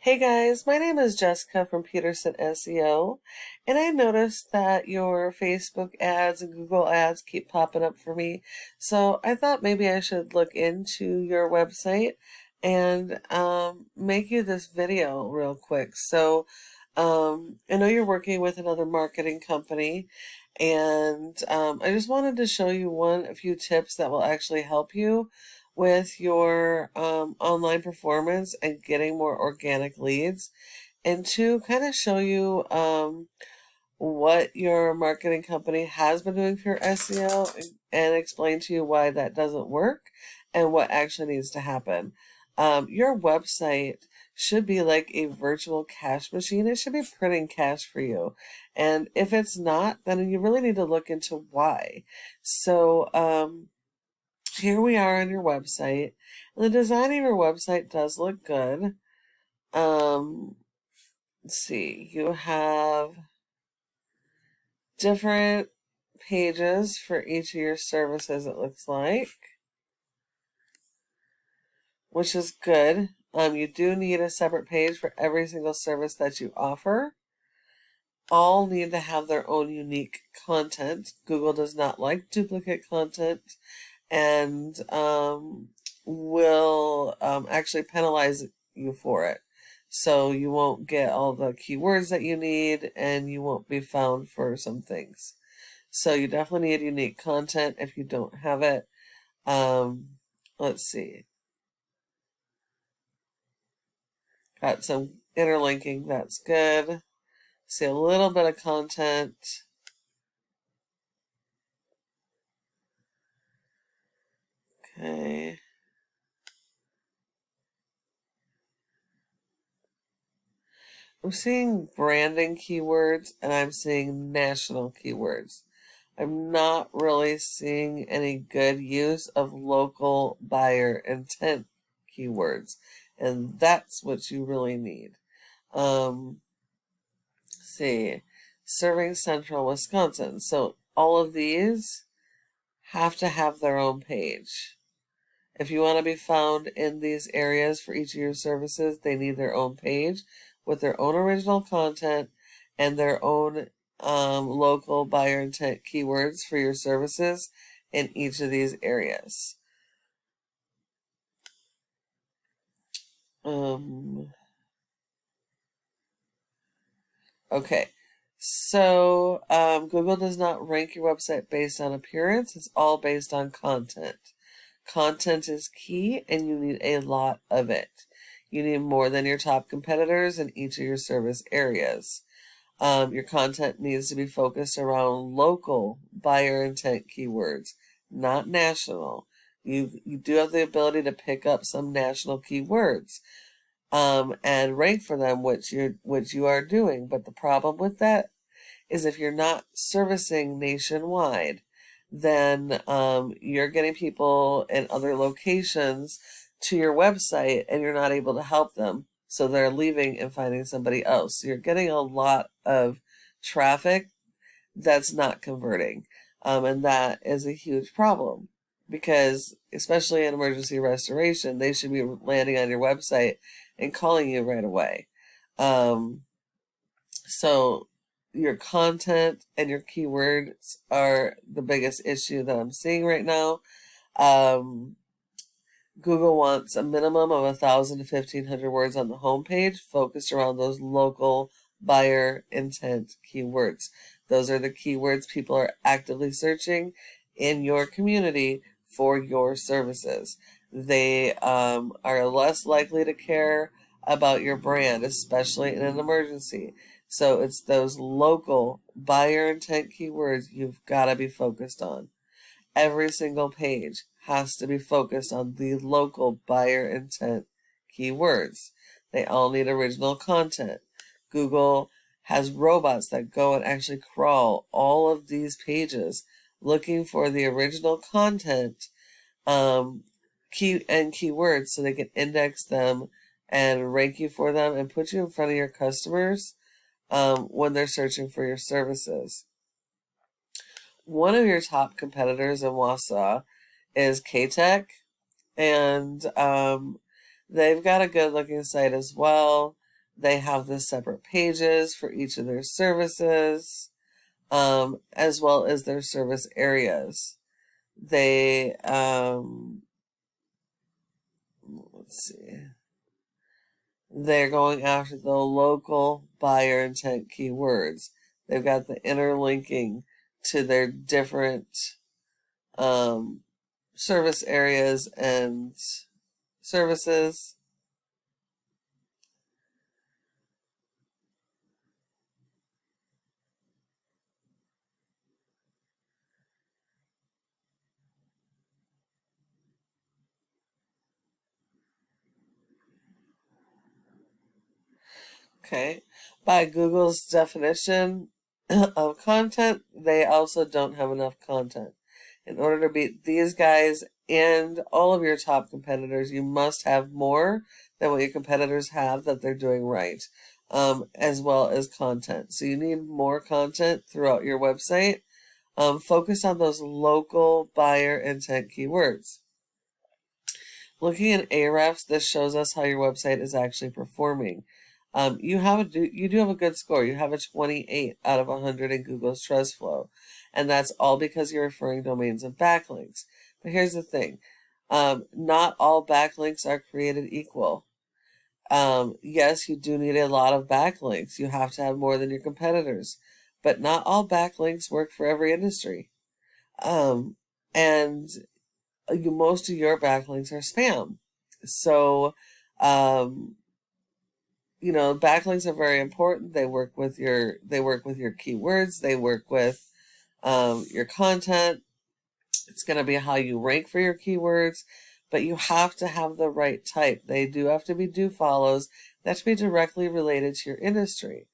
Hey guys, my name is Jessica from Peterson SEO, and I noticed that your Facebook ads and Google ads keep popping up for me. So I thought maybe I should look into your website and make you this video real quick. I know you're working with another marketing company, and I just wanted to show you a few tips that will actually help you with your online performance and getting more organic leads, and to kind of show you what your marketing company has been doing for your SEO, and explain to you why that doesn't work and what actually needs to happen. Your website should be like a virtual cash machine. It should be printing cash for you. And if it's not, then you really need to look into why. Here we are on your website. The design of your website does look good. Let's see, you have different pages for each of your services, it looks like, which is good. You do need a separate page for every single service that you offer. All need to have their own unique content. Google does not like duplicate content, and will actually penalize you for it. So you won't get all the keywords that you need, and you won't be found for some things. So you definitely need unique content if you don't have it. Let's see. Got some interlinking, that's good. See a little bit of content. Okay. I'm seeing branding keywords, and I'm seeing national keywords. I'm not really seeing any good use of local buyer intent keywords, and that's what you really need. See, serving Central Wisconsin. So all of these have to have their own page. If you want to be found in these areas for each of your services, they need their own page with their own original content and their own local buyer intent keywords for your services in each of these areas. Okay, so Google does not rank your website based on appearance. It's all based on content. Content is key, and you need a lot of it. You need more than your top competitors in each of your service areas. Your content needs to be focused around local buyer intent keywords, not national. You do have the ability to pick up some national keywords and rank for them, which you are doing. But the problem with that is if you're not servicing nationwide, then you're getting people in other locations to your website, and you're not able to help them. So they're leaving and finding somebody else. So you're getting a lot of traffic that's not converting. And that is a huge problem, because especially in emergency restoration, they should be landing on your website and calling you right away. So your content and your keywords are the biggest issue that I'm seeing right now. Google wants a minimum of 1,000 to 1,500 words on the homepage focused around those local buyer intent keywords. Those are the keywords people are actively searching in your community for your services. They are less likely to care about your brand, especially in an emergency. So it's those local buyer intent keywords you've got to be focused on. Every single page has to be focused on the local buyer intent keywords. They all need original content. Google has robots that go and actually crawl all of these pages looking for the original content keywords, so they can index them and rank you for them and put you in front of your customers when they're searching for your services. One of your top competitors in Wausau is K-Tech, and they've got a good looking site as well. They have the separate pages for each of their services, as well as their service areas. They, let's see, they're going after the local buyer intent keywords. They've got the interlinking to their different service areas and services. Okay. By Google's definition of content, they also don't have enough content. In order to beat these guys and all of your top competitors, you must have more than what your competitors have that they're doing right, as well as content. So you need more content throughout your website. Focus on those local buyer intent keywords. Looking at Ahrefs, this shows us how your website is actually performing. You do have a good score. You have a 28 out of 100 in Google's TrustFlow, and that's all because you're referring domains and backlinks. But here's the thing: not all backlinks are created equal. Yes, you do need a lot of backlinks. You have to have more than your competitors, but not all backlinks work for every industry. And most of your backlinks are spam. So, backlinks are very important. They work with your keywords. They work with your content. It's going to be how you rank for your keywords, but you have to have the right type. They do have to be do follows. They have to be directly related to your industry.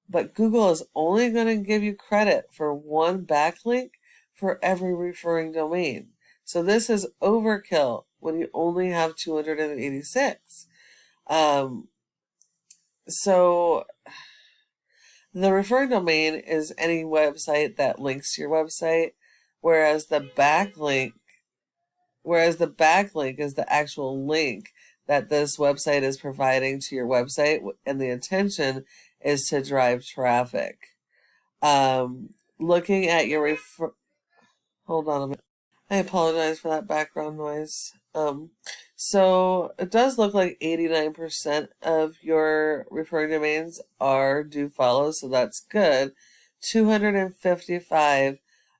But Google is only going to give you credit for one backlink for every referring domain. So this is overkill when you only have 286. So the referring domain is any website that links to your website, whereas the backlink is the actual link that this website is providing to your website, and the intention is to drive traffic. Looking at your hold on a minute. I apologize for that background noise. So it does look like 89% of your referring domains are do follow, so that's good. 255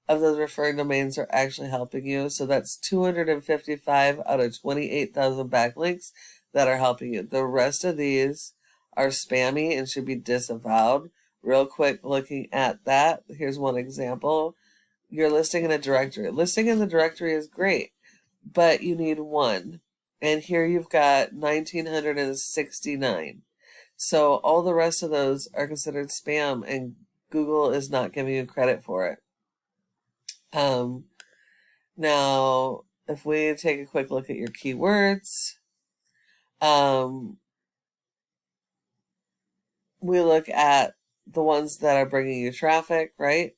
of those referring domains are actually helping you, so that's 255 out of 28,000 backlinks that are helping you. The rest of these are spammy and should be disavowed. Real quick, looking at that, here's one example. You're listing in a directory. Listing in the directory is great, but you need one. And here you've got 1,969. So all the rest of those are considered spam, and Google is not giving you credit for it. Now, if we take a quick look at your keywords, we look at the ones that are bringing you traffic, right?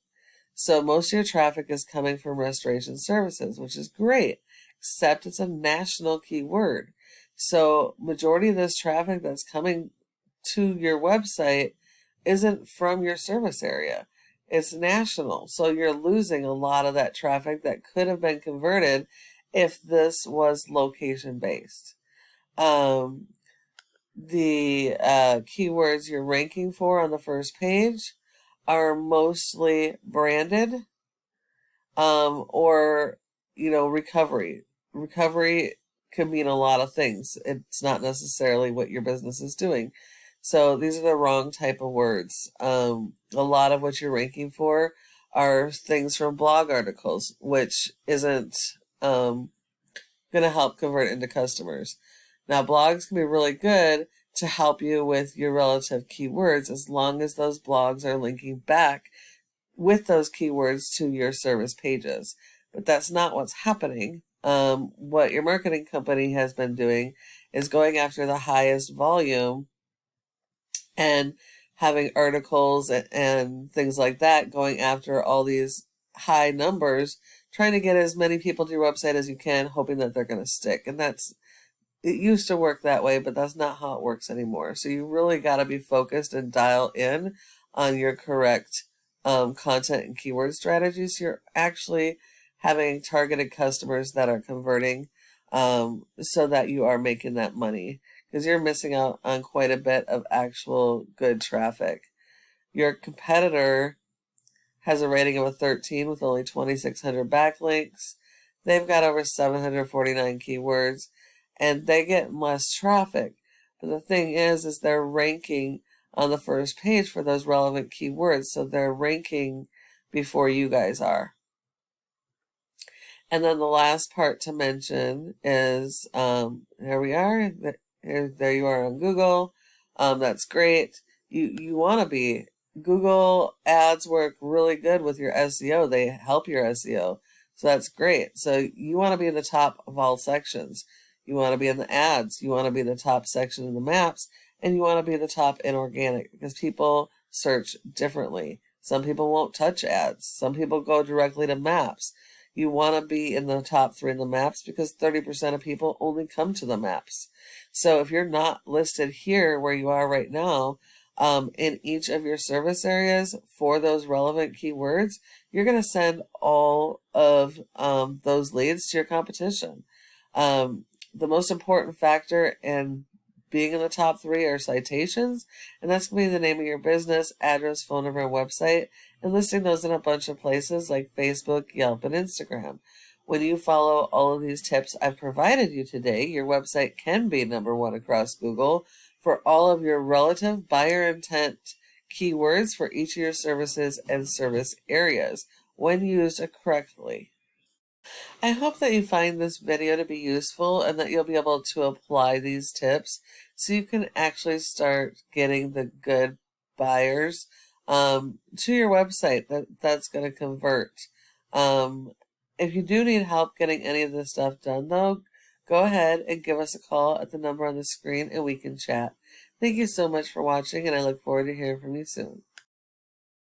So most of your traffic is coming from restoration services, which is great, except it's a national keyword. So majority of this traffic that's coming to your website isn't from your service area. It's national. So you're losing a lot of that traffic that could have been converted if this was location based. The keywords you're ranking for on the first page are mostly branded, or, recovery. Recovery can mean a lot of things. It's not necessarily what your business is doing. So these are the wrong type of words. A lot of what you're ranking for are things from blog articles, which isn't going to help convert into customers. Now, blogs can be really good to help you with your relative keywords as long as those blogs are linking back with those keywords to your service pages. But that's not what's happening. What your marketing company has been doing is going after the highest volume and having articles and things like that, going after all these high numbers, trying to get as many people to your website as you can, hoping that they're going to stick. And that's it used to work that way, but that's not how it works anymore. So you really got to be focused and dial in on your correct content and keyword strategies. You're actually having targeted customers that are converting, so that you are making that money, because you're missing out on quite a bit of actual good traffic. Your competitor has a rating of a 13 with only 2,600 backlinks. They've got over 749 keywords, and they get less traffic. But the thing is they're ranking on the first page for those relevant keywords, so they're ranking before you guys are. And then the last part to mention is, here we are. There you are on Google. That's great. You want to be. Google ads work really good with your SEO. They help your SEO. So that's great. So you want to be in the top of all sections. You want to be in the ads. You want to be in the top section in the maps. And you want to be the top in organic, because people search differently. Some people won't touch ads. Some people go directly to maps. You want to be in the top 3 in the maps, because 30% of people only come to the maps. So if you're not listed here where you are right now, in each of your service areas for those relevant keywords, you're going to send all of those leads to your competition. The most important factor in being in the top 3 are citations, and that's going to be the name of your business, address, phone number, and website, and listing those in a bunch of places like Facebook, Yelp, and Instagram. When you follow all of these tips I've provided you today, your website can be #1 across Google for all of your relative buyer intent keywords for each of your services and service areas when used correctly. I hope that you find this video to be useful and that you'll be able to apply these tips so you can actually start getting the good buyers to your website that's going to convert. If you do need help getting any of this stuff done, though, go ahead and give us a call at the number on the screen and we can chat. Thank you so much for watching, and I look forward to hearing from you soon.